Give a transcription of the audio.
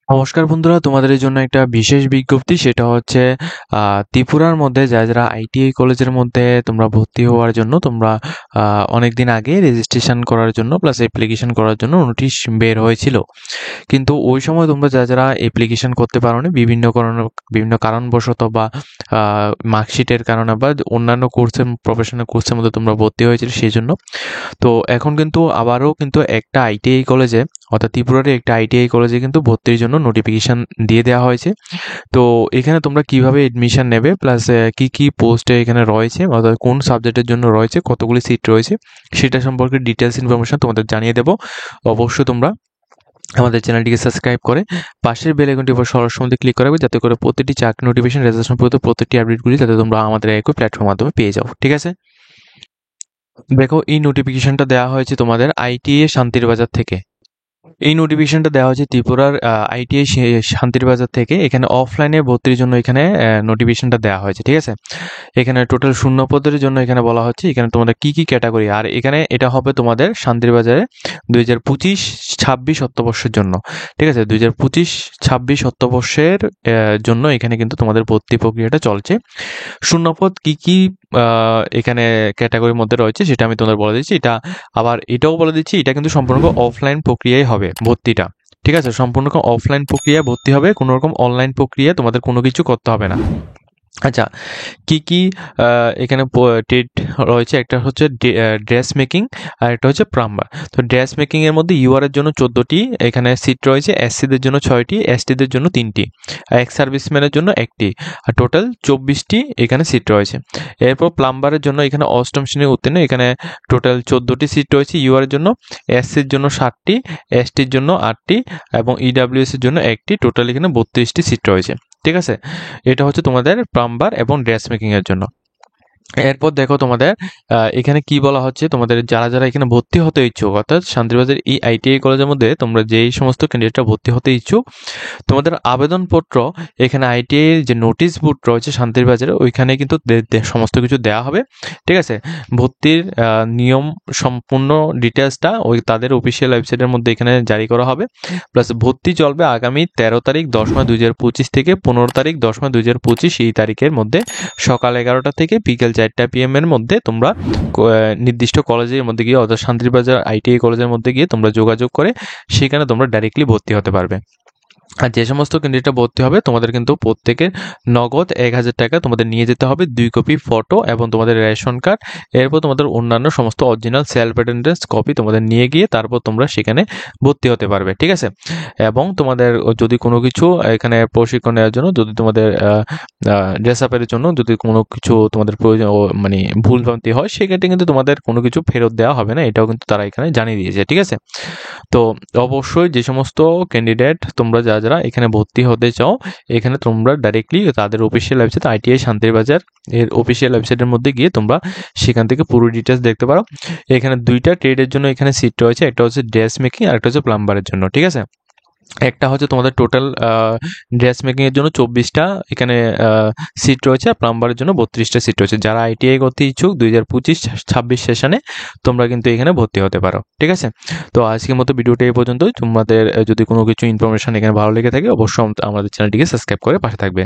নমস্কার বন্ধুরা, তোমাদের জন্য একটা বিশেষ বিজ্ঞপ্তি। সেটা হচ্ছে ত্রিপুরার মধ্যে যারা আইটিআই কলেজের মধ্যে তোমরা ভর্তি হওয়ার জন্য তোমরা অনেকদিন আগে রেজিস্ট্রেশন করার জন্য প্লাস অ্যাপ্লিকেশন করার জন্য নোটিশ বের হয়েছিল। কিন্তু ওই সময় তোমরা যারা অ্যাপ্লিকেশন করতে পারোনি বিভিন্ন কারণবশত বা মার্কশিটের কারণে বা অন্যান্য কোর্সের প্রফেশনাল কোর্সের মধ্যে তোমরা ভর্তি হয়েছিল সেই জন্য। তো এখন কিন্তু আবারও কিন্তু একটা আইটিআই কলেজে অর্থাৎ ত্রিপুরার একটা আইটিআই কলেজে কিন্তু ভর্তির জন্য নোটিফিকেশান দিয়ে দেওয়া হয়েছে। তো এখানে তোমরা কিভাবে এডমিশন নেবে প্লাস কি পোস্টে এখানে রয়েছে অর্থাৎ কোন সাবজেক্টের জন্য রয়েছে, কতগুলি সিট রয়েছে, সেটা সম্পর্কে ডিটেলস ইনফরমেশন তোমাদের জানিয়ে দেবো। অবশ্যই তোমরা আমাদের চ্যানেলটিকে সাবস্ক্রাইব করে পাশের বেল আইকনটির উপর সরাসরি মধ্যে ক্লিক করাবে, যাতে করে প্রতিটি চাকরি নোটিফিকেশন রেজাল্ট সম্পর্কিত প্রতিটি আপডেটগুলি যাতে তোমরা আমাদের একই প্ল্যাটফর্মের মাধ্যমে পেয়ে যাও। ঠিক আছে, দেখো এই নোটিফিকেশনটা দেওয়া হয়েছে তোমাদের আইটিএ শান্তির বাজার থেকে। এই নোটিফিকেশনটা দেওয়া হয়েছে ত্রিপুরার আইটিআই শান্তির বাজার থেকে। এখানে অফলাইনে ভর্তির জন্য এখানে নোটিফিকেশনটা দেওয়া হয়েছে। ঠিক আছে, এখানে টোটাল শূন্য পদের জন্য এখানে বলা হচ্ছে এখানে তোমাদের কি ক্যাটাগরি, আর এখানে এটা হবে তোমাদের শান্তির বাজারে 2025-26 অর্থবর্ষের জন্য। ঠিক আছে, 2025-26 অর্থবর্ষের জন্য এখানে কিন্তু তোমাদের ভর্তি প্রক্রিয়াটা চলছে। শূন্যপদ কি এখানে ক্যাটাগরির মধ্যে রয়েছে সেটা আমি তোমাদের বলে দিচ্ছি। এটাও বলে দিচ্ছি, এটা কিন্তু সম্পূর্ণ অফলাইন প্রক্রিয়ায় হবে ভর্তিটা। ঠিক আছে, সম্পূর্ণ অফলাইন প্রক্রিয়ায় ভর্তি হবে, কোনো রকম অনলাইন প্রক্রিয়া তোমাদের কোনো কিছু করতে হবে না। আচ্ছা, কি এখানে ট্রেড রয়েছে, একটা হচ্ছে ড্রেস মেকিং আর একটা হচ্ছে প্লাম্বার। তো ড্রেস মেকিং এর মধ্যে ইউআর এর জন্য 14টি এখানে সিট রয়েছে, এসসিদের জন্য 6টি, এসটিদের জন্য 3টি, এক্স সার্ভিসম্যানের জন্য 1টি, আর টোটাল 24টি এখানে সিট রয়েছে। এরপর প্লাম্বারের জন্য এখানে অষ্টম শ্রেণী উত্তীর্ণ, এখানে টোটাল 14টি সিট রয়েছে ইউআর এর জন্য, এসসির জন্য 7টি, এসটির জন্য 8টি এবং ইডাব্লিউএস এর জন্য 1টি, টোটাল এখানে 32টি সিট রয়েছে। ঠিক আছে, এটা হচ্ছে তোমাদের প্লাম্বার এবং ড্রেস মেকিং এর জন্য। এরপর দেখো তোমাদের এখানে কি বলা হচ্ছে, তোমাদের যারা এখানে ভর্তি হতে ইচ্ছুক অর্থাৎ শান্তিবাজার এই আইটিআই কলেজের মধ্যে তোমরা যেই সমস্ত ক্যান্ডিডেটরা ভর্তি হতে ইচ্ছুক, তোমাদের আবেদনপত্র এখানে আইটিআই এর যে নোটিশ বোর্ড রয়েছে শান্তির বাজারে ওইখানে কিন্তু সমস্ত কিছু দেওয়া হবে। ঠিক আছে, ভর্তির নিয়ম সম্পূর্ণ ডিটেলসটা ওই তাদের অফিসিয়াল ওয়েবসাইটের মধ্যে এখানে জারি করা হবে। প্লাস ভর্তি চলবে আগামী 13 তারিখ 10 মাস 2025 থেকে 15 তারিখ 10 মাস 2025 এই তারিখের মধ্যে সকাল 11টা থেকে বিকেল 4টা PM এর মধ্যে তোমরা নির্দিষ্ট কলেজের মধ্যে গিয়ে অর্থাৎ শান্তিবাজার আইটিআই কলেজের মধ্যে গিয়ে তোমরা যোগাযোগ করে সেখানে তোমরা ডাইরেক্টলি ভর্তি হতে পারবে। আর যে সমস্ত ক্যান্ডিডেটরা ভর্তি হবে তোমাদের কিন্তু প্রত্যেকের নগদ 1000 টাকা তোমাদের নিয়ে যেতে হবে, 2 কপি ফটো এবং তোমাদের রেশন কার্ড, এরপর তোমাদের অন্যান্য সমস্ত অরিজিনাল সেলফ অ্যাটেন্ডেন্স কপি তোমাদের নিয়ে গিয়ে তারপর তোমরা সেখানে ভর্তি হতে পারবে। ঠিক আছে, এবং তোমাদের যদি কোনো কিছু এখানে প্রশিক্ষণ নেওয়ার জন্য যদি তোমাদের ড্রেস আপের জন্য যদি কোনো কিছু তোমাদের প্রয়োজন মানে ভুলভ্রান্তি হয় সেক্ষেত্রে কিন্তু তোমাদের কোনো কিছু ফেরত দেওয়া হবে না, এটাও কিন্তু তারা এখানে জানিয়ে দিয়েছে। ঠিক আছে, তো অবশ্যই যে সমস্ত ক্যান্ডিডেট তোমরা যারা এখানে ভর্তি হতে চাও এখানে তোমরা ডাইরেক্টলি তাদের অফিসিয়াল ওয়েবসাইট আইটিআই শান্তির বাজার এর অফিসিয়াল ওয়েবসাইটের মধ্যে গিয়ে তোমরা সেখান থেকে পুরো ডিটেলস দেখতে পারো। এখানে দুইটা ট্রেডের জন্য এখানে সিট রয়েছে, একটা হচ্ছে ড্রেস মেকিং আর একটা হচ্ছে প্লাম্বারের জন্য। ঠিক আছে, একটা হচ্ছে তোমাদের টোটাল ড্রেস মেকিং এর জন্য 24টা এখানে সিট রয়েছে, আর প্লাম্বারের জন্য 32টা সিট রয়েছে। যারা আইটিআই করতে ইচ্ছুক 2025-26 সেশনে তোমরা কিন্তু এখানে ভর্তি হতে পারো। ঠিক আছে, তো আজকের মতো ভিডিওটা এই পর্যন্তই। তোমাদের যদি কোনো কিছু ইনফরমেশন এখানে ভালো লেগে থাকে অবশ্যই আমাদের চ্যানেলটিকে সাবস্ক্রাইব করে পাশে থাকবে।